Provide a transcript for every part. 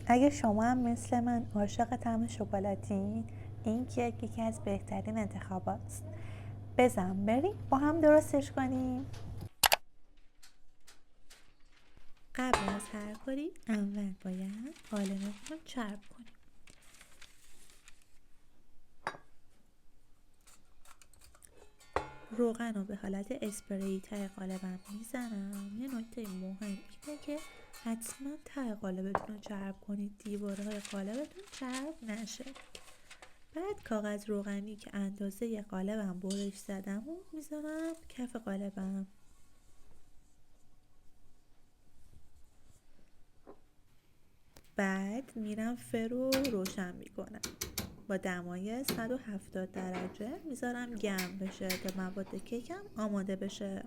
اگه شما هم مثل من عاشق طعم شکلاتین، این کیک یکی از بهترین انتخابات است. بزن بریم با هم درستش کنیم. قبل از هر کاری اول باید قالبمون رو چرب کنیم. روغن رو به حالت اسپری ته قالبم میزنم. یه نکته مهم اینه که حتما ته قالبتون رو چرب کنید، دیوارهای قالبتون چرب نشه. بعد کاغذ روغنی که اندازه قالبم برش زدم و میذارم کف قالبم. بعد میرم فرو روشن میکنم. با دمای 170 درجه میذارم گرم بشه تا مواد کیکم آماده بشه.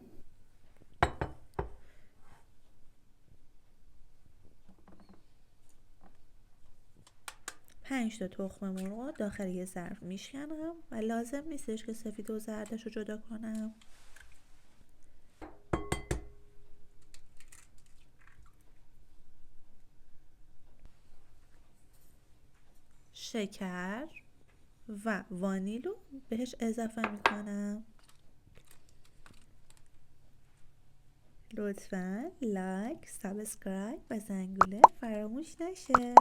پنج تا تخم مرغ داخل یه ظرف میشکنم و لازم نیستش که سفید و زردش رو جدا کنم. شکر و وانیل رو بهش اضافه میکنم. لطفاً لایک، سابسکرایب و زنگوله فراموش نشه.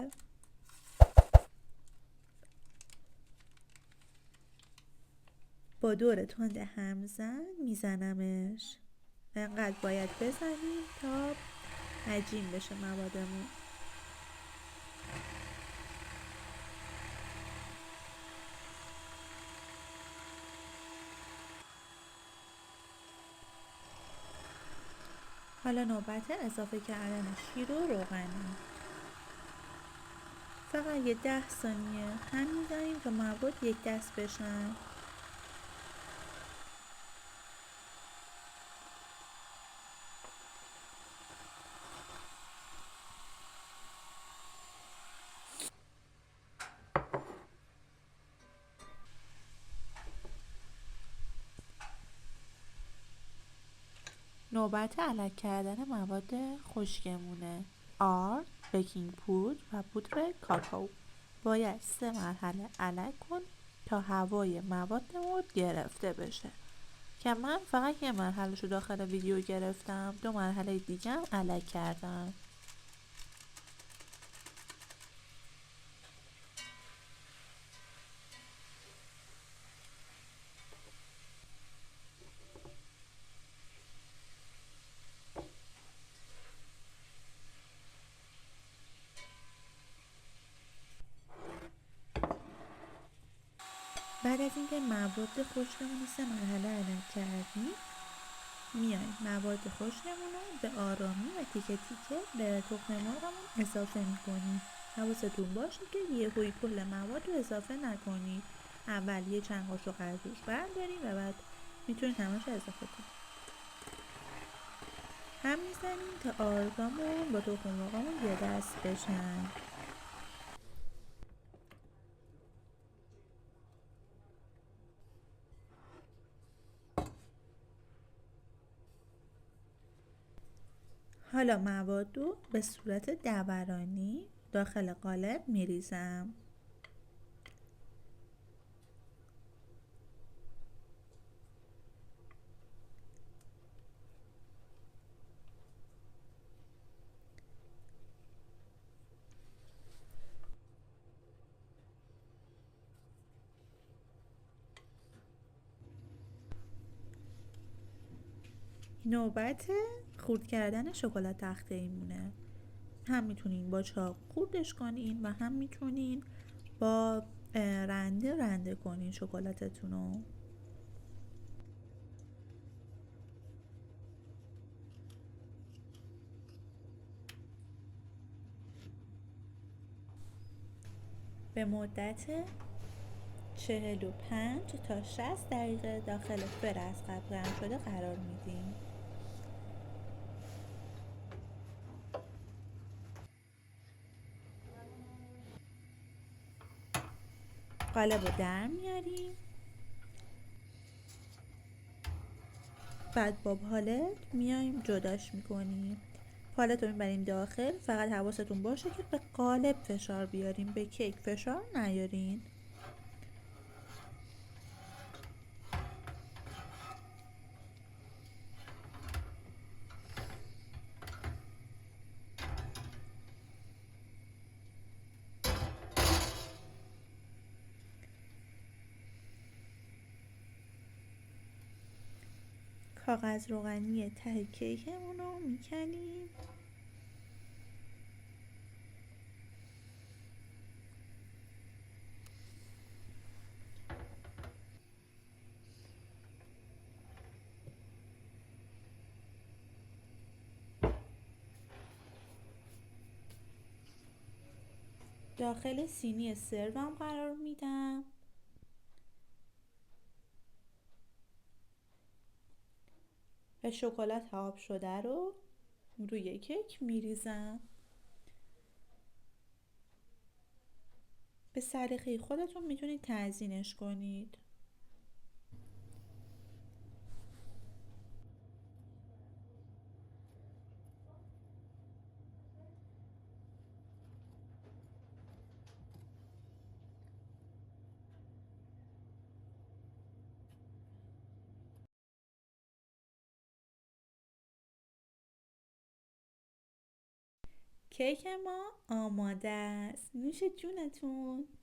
با دور تند همزن میزنمش. انقدر باید بزنیم تا عجین بشه موادمون. حالا نوبت اضافه کردن شیر و روغنی. فقط یه 10 ثانیه هم میزنیم تا مواد یک دست بشن. نوبت الک کردن مواد خشکمونه. آرد، بیکینگ پودر و پودر کاکائو. باید 3 مرحله الک کن تا هوای موادمون گرفته بشه، که من فقط یه مرحله رو داخل ویدیو گرفتم، 2 مرحله دیگه هم الک کردم. بعد از اینکه مواد خشکمون رو 3 مرحله الک کردیم، میایم مواد خشکمون رو به آرامی و تیکه تیکه به تخم مرغمون اضافه میکنیم. حواستون باشه که یهویی کل مواد رو اضافه نکنید. اول یه چند قاشق از روش برداریم و بعد میتونید همش اضافه کنید. هم میزنیم تا آرگامون با تخم مرغمون یه دست بشن. حالا مواد رو به صورت دورانی داخل قالب میریزم. نوبت خورد کردن شکلات تخته‌ای مونه. هم میتونین با چاق خوردش کنین و هم میتونین با رنده کنین شکلاتتون رو. به مدت 45 تا 60 دقیقه داخل فر از قبل گرم شده قرار میدیم. قالب رو در میاریم. بعد با پالت میایم جداش میکنیم. پالت رو میبریم داخل. فقط حواستون باشه که به قالب فشار بیاریم، به کیک فشار نیارین. کاغذ روغنی ته کیکمون رو میکنیم. داخل سینی سروم قرار میدم. و شکلات آب شده رو روی کیک میریزم. به سلیقه خودتون میتونید تزیینش کنید. کیک ما آماده است. نوش جونتون.